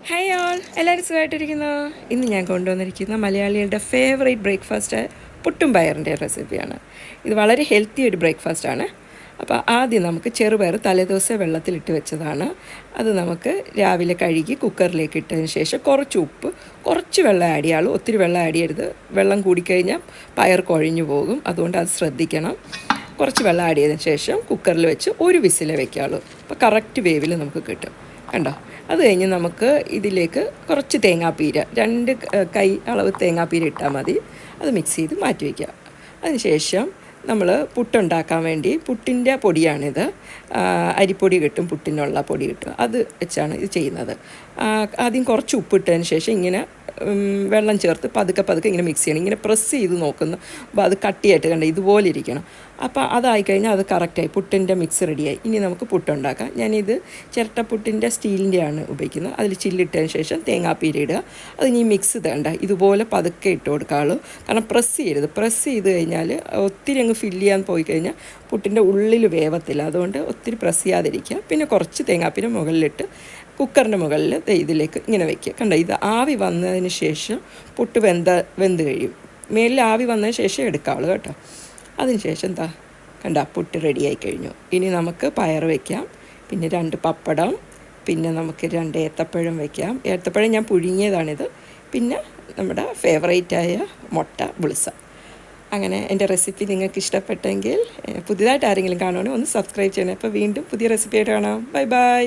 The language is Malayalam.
ഹായ് ഓൾ, എല്ലാവരും സുഖമായിട്ടിരിക്കുന്നു. ഇന്ന് ഞാൻ കൊണ്ടുവന്നിരിക്കുന്ന മലയാളികളുടെ ഫേവറേറ്റ് ബ്രേക്ക്ഫാസ്റ്റ് പുട്ടും പയറിൻ്റെ റെസിപ്പിയാണ്. ഇത് വളരെ ഹെൽത്തി ഒരു ബ്രേക്ക്ഫാസ്റ്റാണ്. അപ്പോൾ ആദ്യം നമുക്ക് ചെറുപയർ തലേദിവസം വെള്ളത്തിലിട്ട് വെച്ചതാണ്. അത് നമുക്ക് രാവിലെ കഴുകി കുക്കറിലേക്ക് ഇട്ടതിന് ശേഷം കുറച്ച് ഉപ്പ്, കുറച്ച് വെള്ളം ആഡ് ചെയ്യാളൂ. ഒത്തിരി വെള്ളം ആഡ് ചെയ്യരുത്. വെള്ളം കൂടിക്കഴിഞ്ഞാൽ പയർ കുഴഞ്ഞു പോകും. അതുകൊണ്ട് അത് ശ്രദ്ധിക്കണം. കുറച്ച് വെള്ളം ആഡ് ചെയ്തതിന് ശേഷം കുക്കറിൽ വെച്ച് ഒരു വിസിലേ വെക്കാളൂ. അപ്പോൾ കറക്റ്റ് വേവിൽ നമുക്ക് കിട്ടും. കണ്ടോ? അത് കഴിഞ്ഞ് നമുക്ക് ഇതിലേക്ക് കുറച്ച് തേങ്ങാപ്പീര, 2 കൈ അളവ് തേങ്ങാപ്പീര ഇട്ടാൽ മതി. അത് മിക്സ് ചെയ്ത് മാറ്റി വയ്ക്കുക. അതിനുശേഷം നമ്മൾ പുട്ടുണ്ടാക്കാൻ വേണ്ടി പുട്ടിൻ്റെ പൊടിയാണിത്. അരിപ്പൊടി കിട്ടും, പുട്ടിനുള്ള പൊടി കിട്ടും. അത് വെച്ചാണ് ഇത് ചെയ്യുന്നത്. ആദ്യം കുറച്ച് ഉപ്പിട്ടതിന് ശേഷം ഇങ്ങനെ വെള്ളം ചേർത്ത് പതുക്കെ ഇങ്ങനെ മിക്സ് ചെയ്യണം. ഇങ്ങനെ പ്രസ് ചെയ്ത് നോക്കുന്നു. അപ്പോൾ അത് കട്ടിയായിട്ട് കണ്ട ഇതുപോലെ ഇരിക്കണം. അപ്പോൾ അതായിക്കഴിഞ്ഞാൽ അത് കറക്റ്റായി, പുട്ടിൻ്റെ മിക്സ് റെഡിയായി. ഇനി നമുക്ക് പുട്ടുണ്ടാക്കാം. ഞാനിത് ചിരട്ടപ്പുട്ടിൻ്റെ സ്റ്റീലിൻ്റെയാണ് ഉപയോഗിക്കുന്നത്. അതിൽ ചില്ലിട്ടതിന് ശേഷം തേങ്ങാപ്പീര ഇടുക. അത് ഇനി മിക്സ് ഇതേണ്ട ഇതുപോലെ പതുക്കെ ഇട്ട് കൊടുക്കാവുള്ളൂ. കാരണം പ്രസ് ചെയ്യരുത്. പ്രസ് ചെയ്ത് കഴിഞ്ഞാൽ ഒത്തിരി അങ്ങ് ഫില്ല് ചെയ്യാൻ പോയി കഴിഞ്ഞാൽ പുട്ടിൻ്റെ ഉള്ളിൽ വേവത്തില്ല. അതുകൊണ്ട് ഒത്തിരി പ്രസ് ചെയ്യാതിരിക്കുക. പിന്നെ കുറച്ച് തേങ്ങാപ്പീര മുകളിലിട്ട് കുക്കറിൻ്റെ മുകളിൽ ഇതിലേക്ക് ഇങ്ങനെ വയ്ക്കുക. കണ്ടോ? ഇത് ആവി വന്നതിന് ശേഷം പുട്ട് വെന്ത് കഴിയും. മേലിൽ ആവി വന്നതിന് ശേഷം എടുക്കാവുള്ളൂ കേട്ടോ. അതിന് ശേഷം കണ്ട പുട്ട് റെഡിയായി കഴിഞ്ഞു. ഇനി നമുക്ക് പയർ വയ്ക്കാം. പിന്നെ 2 പപ്പടം, പിന്നെ നമുക്ക് 2 ഏത്തപ്പഴം വയ്ക്കാം. ഏത്തപ്പഴം ഞാൻ പുഴുങ്ങിയതാണിത്. പിന്നെ നമ്മുടെ ഫേവറേറ്റായ മുട്ട ബുൾസ. അങ്ങനെ എൻ്റെ റെസിപ്പി നിങ്ങൾക്ക് ഇഷ്ടപ്പെട്ടെങ്കിൽ പുതിയതായിട്ട് ആരെങ്കിലും കാണുവാണെങ്കിൽ ഒന്ന് സബ്സ്ക്രൈബ് ചെയ്യണം. അപ്പോൾ വീണ്ടും പുതിയ റെസിപ്പിയായിട്ട് കാണാം. Bye bye.